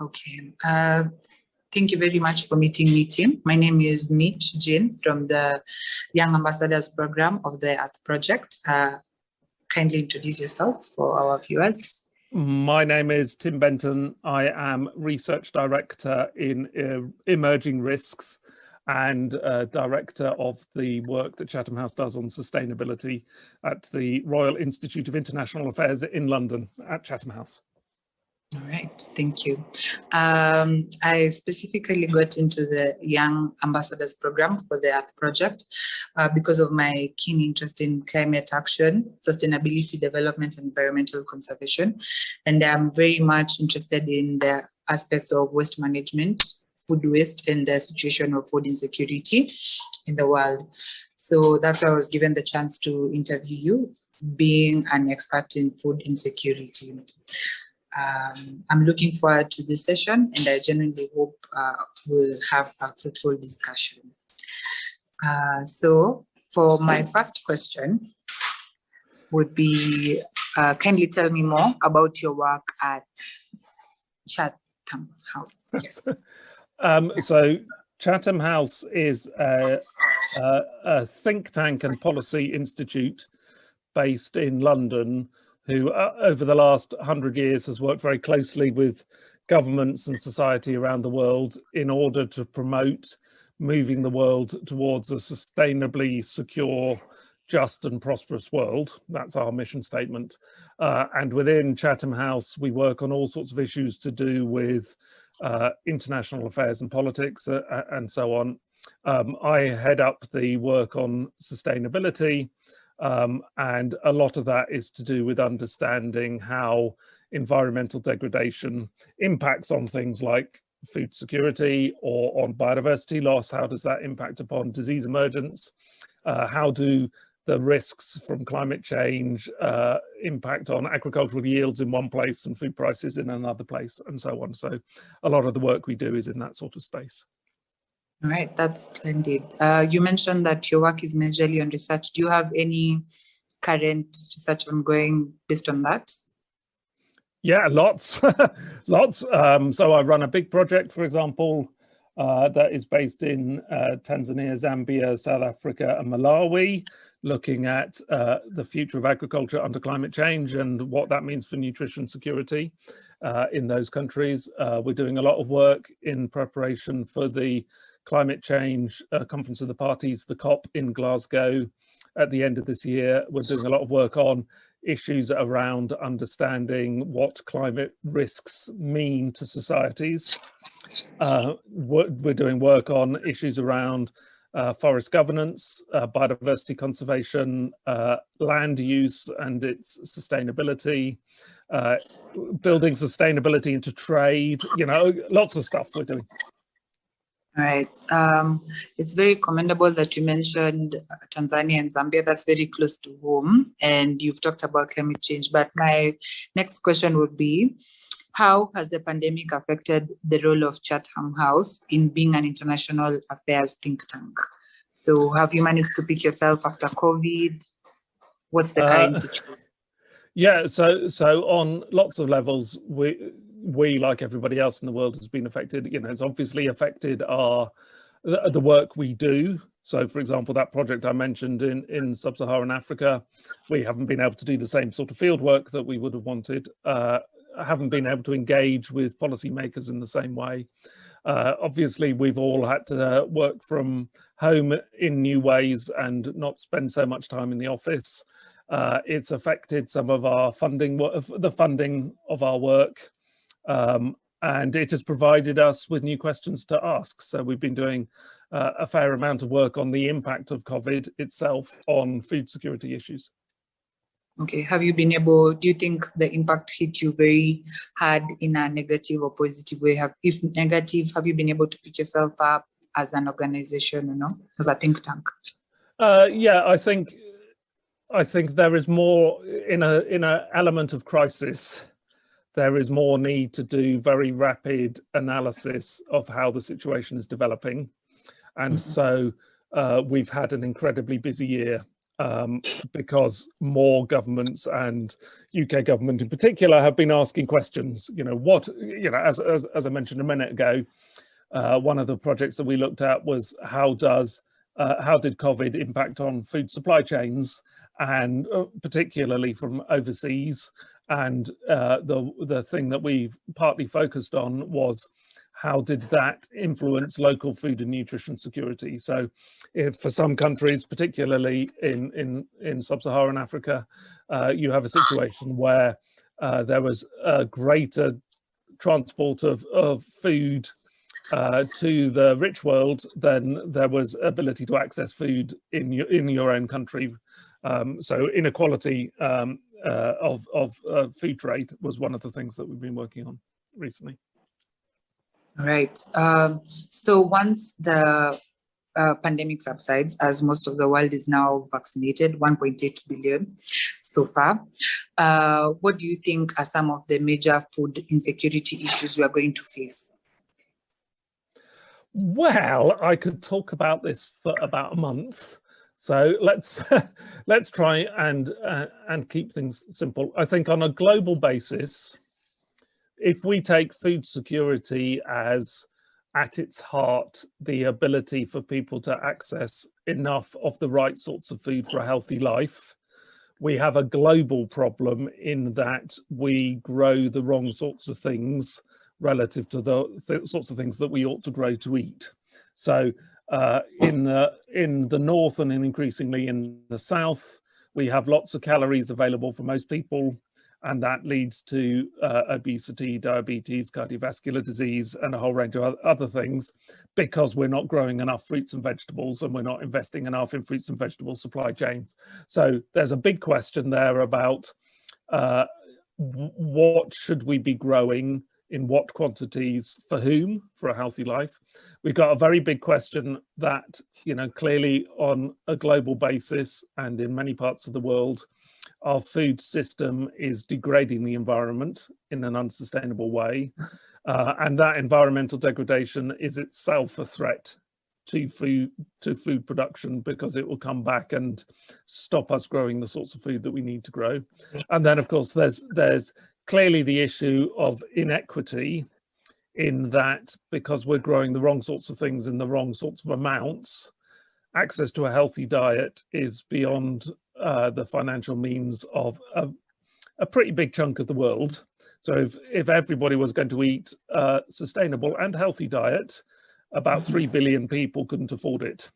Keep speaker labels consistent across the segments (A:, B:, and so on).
A: Okay. Thank you very much for meeting me, Tim. My name is Mitch Jin from the Young Ambassadors Program of the Earth Project. Kindly introduce yourself for our viewers.
B: My name is Tim Benton. I am Research Director in Emerging Risks and Director of the work that Chatham House does on sustainability at the Royal Institute of International Affairs in London at Chatham House.
A: All right, thank you. I specifically got into the Young Ambassadors Program for the Earth Project because of my keen interest in climate action, sustainability, development, and environmental conservation. And I'm very much interested in the aspects of waste management, food waste, and the situation of food insecurity in the world. So that's why I was given the chance to interview you, being an expert in food insecurity. I'm looking forward to this session, and I genuinely hope we'll have a fruitful discussion. So for my first question would be, kindly tell me more about your work at Chatham House. Yes.
B: So Chatham House is a think tank and policy institute based in London, who over the last 100 years has worked very closely with governments and society around the world in order to promote moving the world towards a sustainably secure, just and prosperous world. That's our mission statement. And within Chatham House, we work on all sorts of issues to do with international affairs and politics and so on. I head up the work on sustainability. And a lot of that is to do with understanding how environmental degradation impacts on things like food security or on biodiversity loss. How does that impact upon disease emergence? How do the risks from climate change impact on agricultural yields in one place and food prices in another place, and so on. So a lot of the work we do is in that sort of space.
A: All right, that's splendid. You mentioned that your work is majorly on research. Do you have any current research ongoing based on that?
B: Yeah, lots, lots. So I run a big project, for example, that is based in Tanzania, Zambia, South Africa, and Malawi, looking at the future of agriculture under climate change and what that means for nutrition security in those countries. We're doing a lot of work in preparation for the Climate Change Conference of the Parties, the COP in Glasgow at the end of this year. We're doing a lot of work on issues around understanding what climate risks mean to societies. We're doing work on issues around forest governance, biodiversity conservation, land use and its sustainability, building sustainability into trade, you know, lots of stuff we're doing.
A: All right. It's very commendable that you mentioned Tanzania and Zambia. That's very close to home. And you've talked about climate change. But my next question would be, how has the pandemic affected the role of Chatham House in being an international affairs think tank? So have you managed to pick yourself after COVID? What's the current situation?
B: Yeah, so on lots of levels, we, like everybody else in the world, has been affected. You know, it's obviously affected the work we do. So, for example, that project I mentioned in sub-Saharan Africa, we haven't been able to do the same sort of field work that we would have wanted. Haven't been able to engage with policymakers in the same way. Obviously, we've all had to work from home in new ways and not spend so much time in the office. It's affected some of our funding, the funding of our work. And it has provided us with new questions to ask. So we've been doing a fair amount of work on the impact of COVID itself on food security issues.
A: Okay, have you been able, do you think the impact hit you very hard in a negative or positive way? If negative, have you been able to pick yourself up as an organization, you know, as a think tank?
B: Yeah, I think there is more in an element of crisis. There is more need to do very rapid analysis of how the situation is developing. And so we've had an incredibly busy year because more governments, and UK government in particular, have been asking questions. As I mentioned a minute ago, one of the projects that we looked at was how did COVID impact on food supply chains, and particularly from overseas. And the thing that we've partly focused on was how did that influence local food and nutrition security? So if for some countries, particularly in sub-Saharan Africa, you have a situation where there was a greater transport of food to the rich world, then there was ability to access food in your own country. So inequality of food trade was one of the things that we've been working on recently.
A: Right. So once the pandemic subsides, as most of the world is now vaccinated, 1.8 billion so far, what do you think are some of the major food insecurity issues we are going to face?
B: Well, I could talk about this for about a month. So let's try and keep things simple. I think on a global basis, if we take food security as at its heart the ability for people to access enough of the right sorts of food for a healthy life, we have a global problem in that we grow the wrong sorts of things relative to the sorts of things that we ought to grow to eat. So in the north and increasingly in the south, we have lots of calories available for most people, and that leads to obesity, diabetes, cardiovascular disease, and a whole range of other things, because we're not growing enough fruits and vegetables, and we're not investing enough in fruits and vegetable supply chains. So there's a big question there about what should we be growing, in what quantities, for whom, for a healthy life. We've got a very big question that, clearly on a global basis and in many parts of the world, our food system is degrading the environment in an unsustainable way. And that environmental degradation is itself a threat to food production, because it will come back and stop us growing the sorts of food that we need to grow. And then, of course, there's clearly the issue of inequity, in that because we're growing the wrong sorts of things in the wrong sorts of amounts, access to a healthy diet is beyond the financial means of a pretty big chunk of the world. So if everybody was going to eat a sustainable and healthy diet, about 3 billion people couldn't afford it.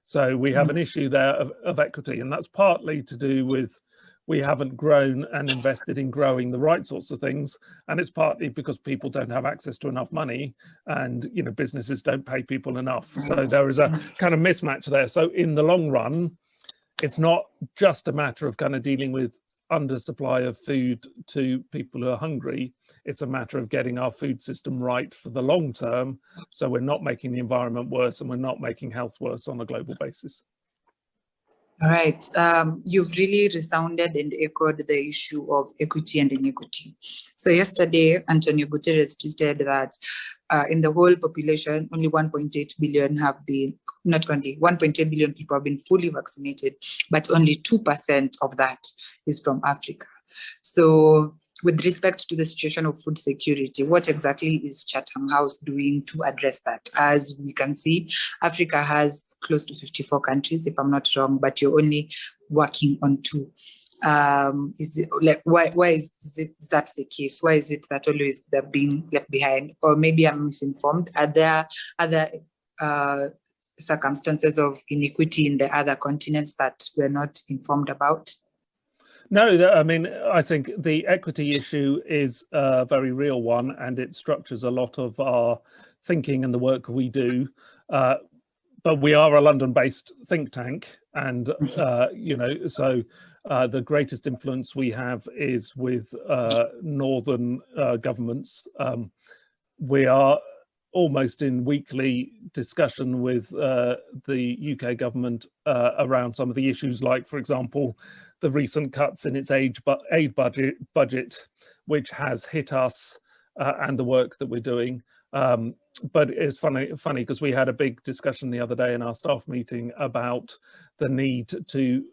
B: So we have an issue there of equity, and that's partly to do with we haven't grown and invested in growing the right sorts of things, and it's partly because people don't have access to enough money, and businesses don't pay people enough. So there is a kind of mismatch there. So in the long run, it's not just a matter of kind of dealing with undersupply of food to people who are hungry. It's a matter of getting our food system right for the long term, so we're not making the environment worse and we're not making health worse on a global basis.
A: All right. You've really resounded and echoed the issue of equity and inequity. So yesterday, Antonio Guterres tweeted that in the whole population, only 1.8 billion have been, not only 1.8 billion people have been fully vaccinated, but only 2% of that is from Africa. So with respect to the situation of food security, what exactly is Chatham House doing to address that? As we can see, Africa has close to 54 countries, if I'm not wrong, but you're only working on 2. Is it like why is that the case? Why is it that always they're being left behind? Or maybe I'm misinformed. Are there other circumstances of inequity in the other continents that we're not informed about?
B: No, I mean, I think the equity issue is a very real one, and it structures a lot of our thinking and the work we do. But we are a London-based think tank, and so the greatest influence we have is with northern governments. We are almost in weekly discussion with the UK government around some of the issues, like, for example, the recent cuts in its aid budget, which has hit us and the work that we're doing. But it's funny because we had a big discussion the other day in our staff meeting about the need to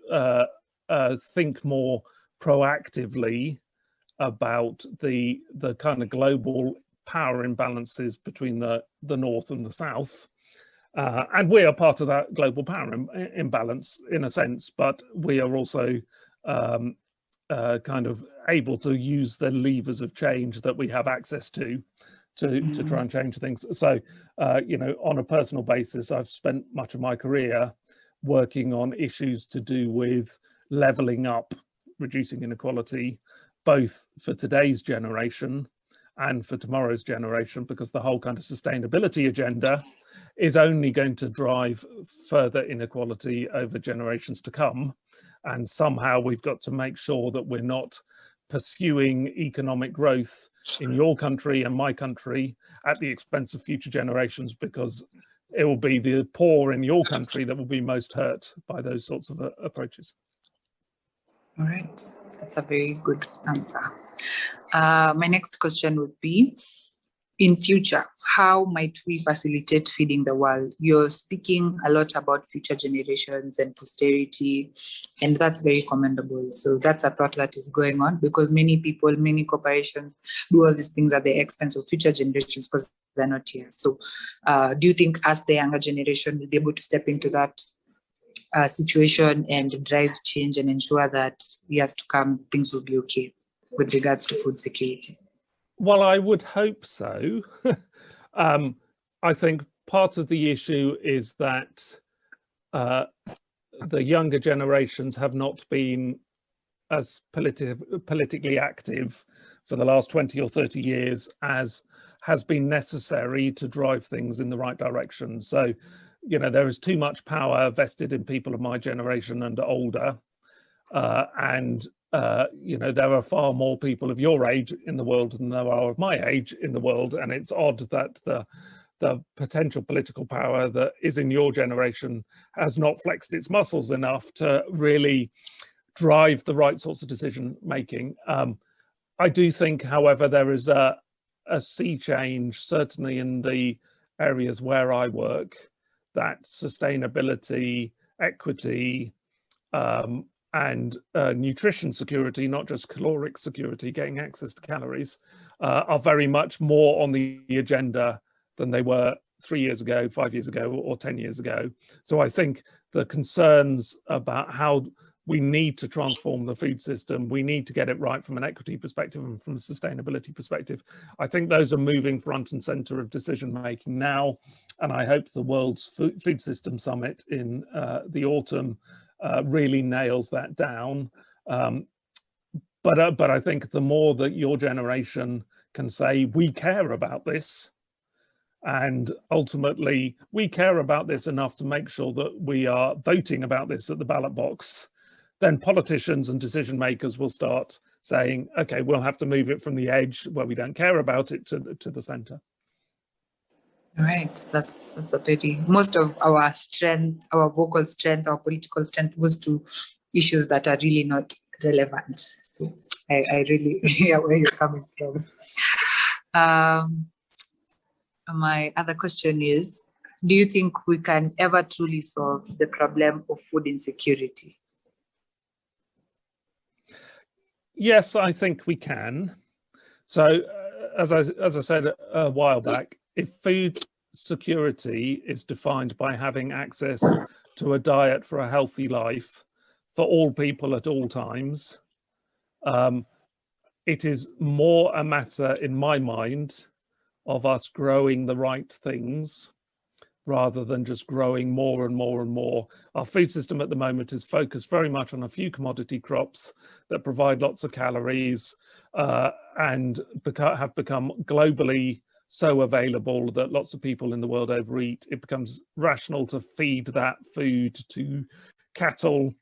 B: think more proactively about the kind of global power imbalances between the North and the South. And we are part of that global power imbalance in a sense, but we are also kind of able to use the levers of change that we have access to try and change things. So, you know, on a personal basis, I've spent much of my career working on issues to do with levelling up, reducing inequality, both for today's generation and for tomorrow's generation, because the whole kind of sustainability agenda is only going to drive further inequality over generations to come. And somehow we've got to make sure that we're not pursuing economic growth in your country and my country at the expense of future generations, because it will be the poor in your country that will be most hurt by those sorts of approaches.
A: All right, that's a very good answer. My next question would be, in future, how might we facilitate feeding the world? You're speaking a lot about future generations and posterity, and that's very commendable. So that's a thought that is going on, because many people, many corporations do all these things at the expense of future generations because they're not here. So do you think as the younger generation will be able to step into that situation and drive change and ensure that years to come, things will be okay with regards to food security?
B: Well, I would hope so. I think part of the issue is that the younger generations have not been as politically active for the last 20 or 30 years as has been necessary to drive things in the right direction. So, you know, there is too much power vested in people of my generation and older. You know, there are far more people of your age in the world than there are of my age in the world. And it's odd that the potential political power that is in your generation has not flexed its muscles enough to really drive the right sorts of decision making. I do think, however, there is a sea change, certainly in the areas where I work, that sustainability, equity, and nutrition security, not just caloric security, getting access to calories, are very much more on the agenda than they were 3 years ago, 5 years ago, or 10 years ago. So I think the concerns about how we need to transform the food system, we need to get it right from an equity perspective and from a sustainability perspective, I think those are moving front and center of decision making now. And I hope the World's Food System Summit in the autumn really nails that down. But I think the more that your generation can say, we care about this, and ultimately we care about this enough to make sure that we are voting about this at the ballot box, then politicians and decision makers will start saying, okay, we'll have to move it from the edge where we don't care about it to the center.
A: Right, that's a very, most of our strength, our vocal strength, our political strength goes to issues that are really not relevant. So I really hear where you're coming from. My other question is, do you think we can ever truly solve the problem of food insecurity?
B: Yes, I think we can. So as I said a while back, if food security is defined by having access to a diet for a healthy life for all people at all times, it is more a matter, in my mind, of us growing the right things rather than just growing more and more and more. Our food system at the moment is focused very much on a few commodity crops that provide lots of calories and have become globally so available that lots of people in the world overeat. It becomes rational to feed that food to cattle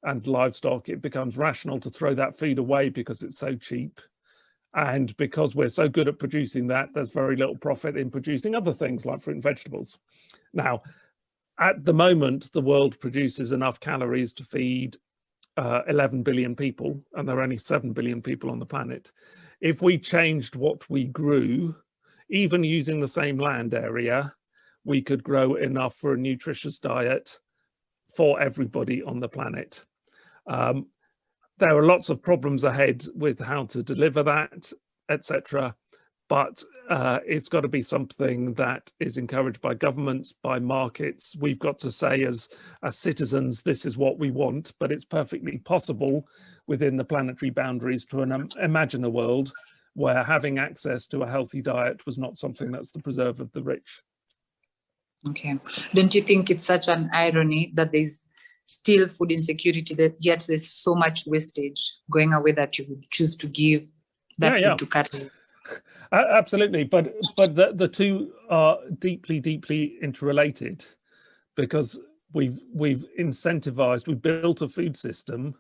B: and livestock. It becomes rational to throw that food away because it's so cheap. And because we're so good at producing that, there's very little profit in producing other things like fruit and vegetables. Now, at the moment, the world produces enough calories to feed 11 billion people, and there are only 7 billion people on the planet. If we changed what we grew even using the same land area, we could grow enough for a nutritious diet for everybody on the planet. There are lots of problems ahead with how to deliver that, etc. But it's got to be something that is encouraged by governments, by markets. We've got to say as citizens, this is what we want, but it's perfectly possible within the planetary boundaries to imagine a world where having access to a healthy diet was not something that's the preserve of the rich.
A: Okay. Don't you think it's such an irony that there's still food insecurity, that yet there's so much wastage going away that you would choose to give that food to cattle?
B: Absolutely, but the two are deeply interrelated, because we've incentivized, we've built a food system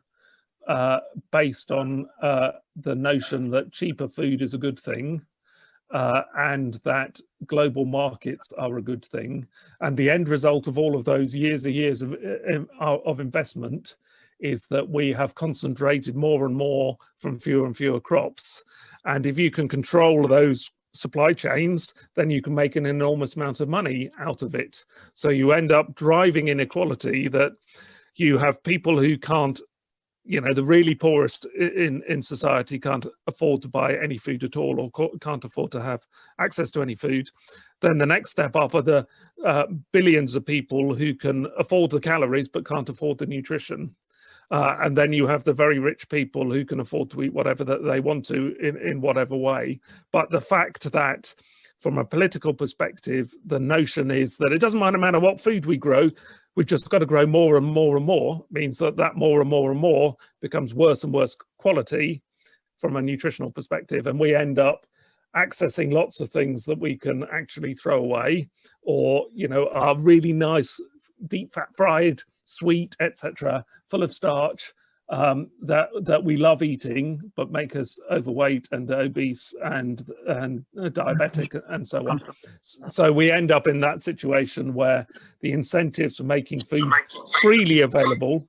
B: based on the notion that cheaper food is a good thing, and that global markets are a good thing. And the end result of all of those years of investment is that we have concentrated more and more from fewer and fewer crops. And if you can control those supply chains, then you can make an enormous amount of money out of it. So you end up driving inequality, that you have people who can't, the really poorest in society can't afford to buy any food at all, or can't afford to have access to any food. Then the next step up are the billions of people who can afford the calories but can't afford the nutrition. And then you have the very rich people who can afford to eat whatever that they want to in whatever way. But the fact that from a political perspective, the notion is that it doesn't matter what food we grow, we've just got to grow more and more and more, means that more and more and more becomes worse and worse quality from a nutritional perspective. And we end up accessing lots of things that we can actually throw away, or, are really nice, deep fat fried, sweet, etc., full of starch, that we love eating, but make us overweight and obese and diabetic and so on. So we end up in that situation where the incentives for making food freely available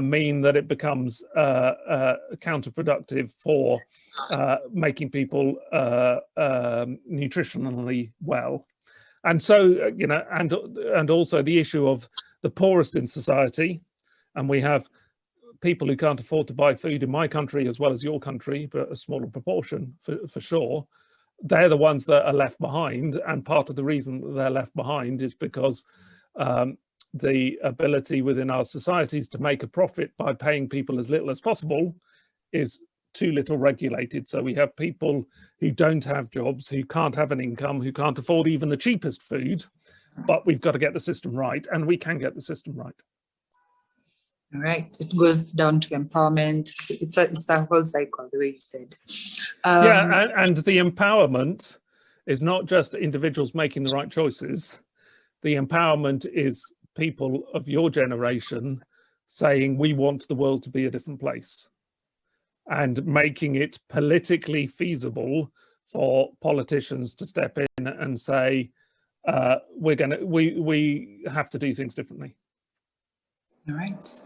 B: mean that it becomes counterproductive for making people nutritionally well. And so, and also the issue of the poorest in society, and we have people who can't afford to buy food in my country as well as your country, but a smaller proportion for sure. They're the ones that are left behind, and part of the reason that they're left behind is because the ability within our societies to make a profit by paying people as little as possible is too little regulated. So we have people who don't have jobs, who can't have an income, who can't afford even the cheapest food, but we've got to get the system right, and we can get the system right.
A: All right. It goes down to empowerment. It's a whole cycle, the way you said.
B: And the empowerment is not just individuals making the right choices. The empowerment is people of your generation saying, we want the world to be a different place, and making it politically feasible for politicians to step in and say, we have to do things differently.
A: All right.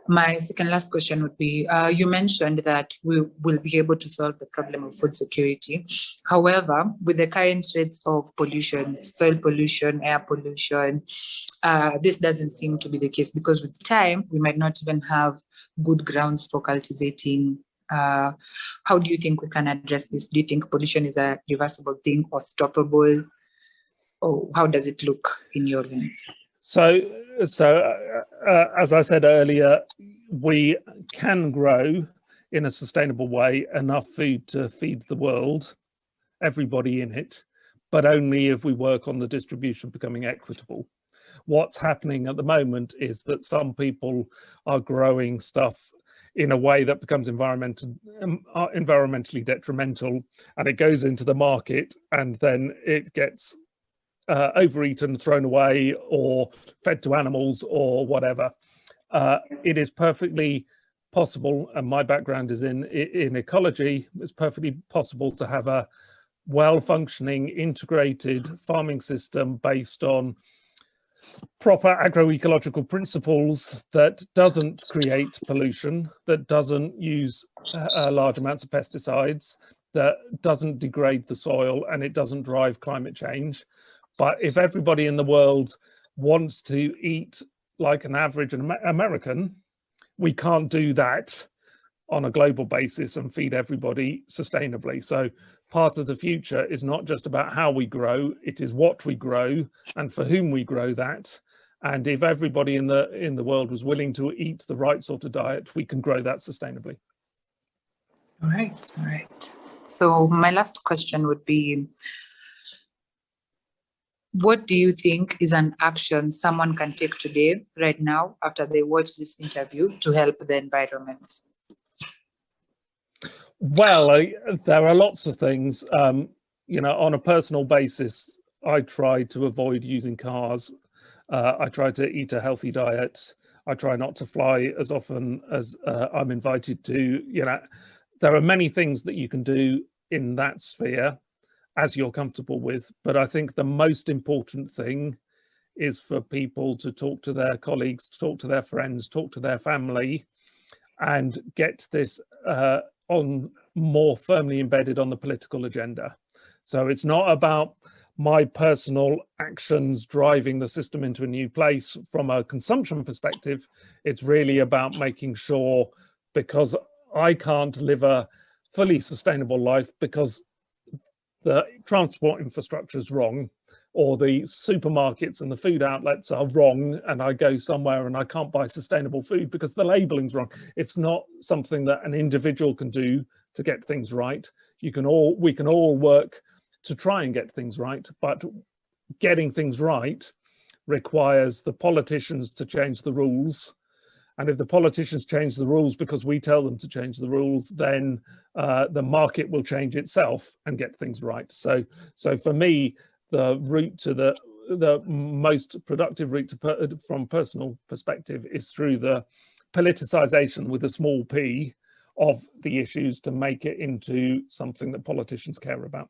A: My second last question would be, you mentioned that we will be able to solve the problem of food security. However, with the current rates of pollution, soil pollution, air pollution, this doesn't seem to be the case, because with time, we might not even have good grounds for cultivating. How do you think we can address this? Do you think pollution is a reversible thing or stoppable? Or how does it look in your lens?
B: So as I said earlier, we can grow in a sustainable way enough food to feed the world, everybody in it, but only if we work on the distribution becoming equitable. What's happening at the moment is that some people are growing stuff in a way that becomes environmentally detrimental, and it goes into the market, and then it gets overeaten, thrown away, or fed to animals, or whatever. It is perfectly possible, and my background is in ecology, it's perfectly possible to have a well-functioning integrated farming system based on proper agroecological principles that doesn't create pollution, that doesn't use large amounts of pesticides, that doesn't degrade the soil and it doesn't drive climate change. But if everybody in the world wants to eat like an average American, we can't do that on a global basis and feed everybody sustainably. So part of the future is not just about how we grow, it is what we grow and for whom we grow that. And if everybody in the world was willing to eat the right sort of diet, we can grow that sustainably.
A: All right. So my last question would be, what do you think is an action someone can take today, right now, after they watch this interview to help the environment?
B: Well, there are lots of things. You know, on a personal basis, I try to avoid using cars. I try to eat a healthy diet. I try not to fly as often as I'm invited to. You know, there are many things that you can do in that sphere as you're comfortable with. But I think the most important thing is for people to talk to their colleagues, talk to their friends, talk to their family, and get this on more firmly embedded on the political agenda. So it's not about my personal actions driving the system into a new place from a consumption perspective. It's really about making sure, because I can't live a fully sustainable life because the transport infrastructure is wrong, or the supermarkets and the food outlets are wrong, and I go somewhere and I can't buy sustainable food because the labeling's wrong. It's not something that an individual can do to get things right. We can all work to try and get things right, but getting things right requires the politicians to change the rules. And if the politicians change the rules because we tell them to change the rules, then the market will change itself and get things right. So for me, the route to the most productive route to from personal perspective is through the politicization with a small p of the issues to make it into something that politicians care about.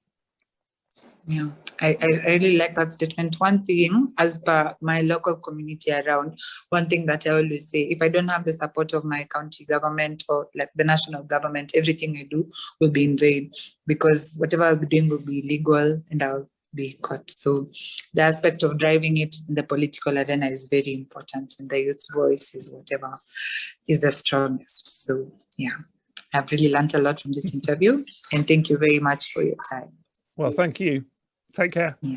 A: Yeah, I really like that statement. One thing, as per my local community around, one thing that I always say, if I don't have the support of my county government or like the national government, everything I do will be in vain, because whatever I'll be doing will be illegal and I'll be caught. So the aspect of driving it in the political arena is very important, and the youth's voice is whatever is the strongest. So yeah, I've really learned a lot from this interview, and thank you very much for your time.
B: Well, thank you. Take care.
A: Yeah.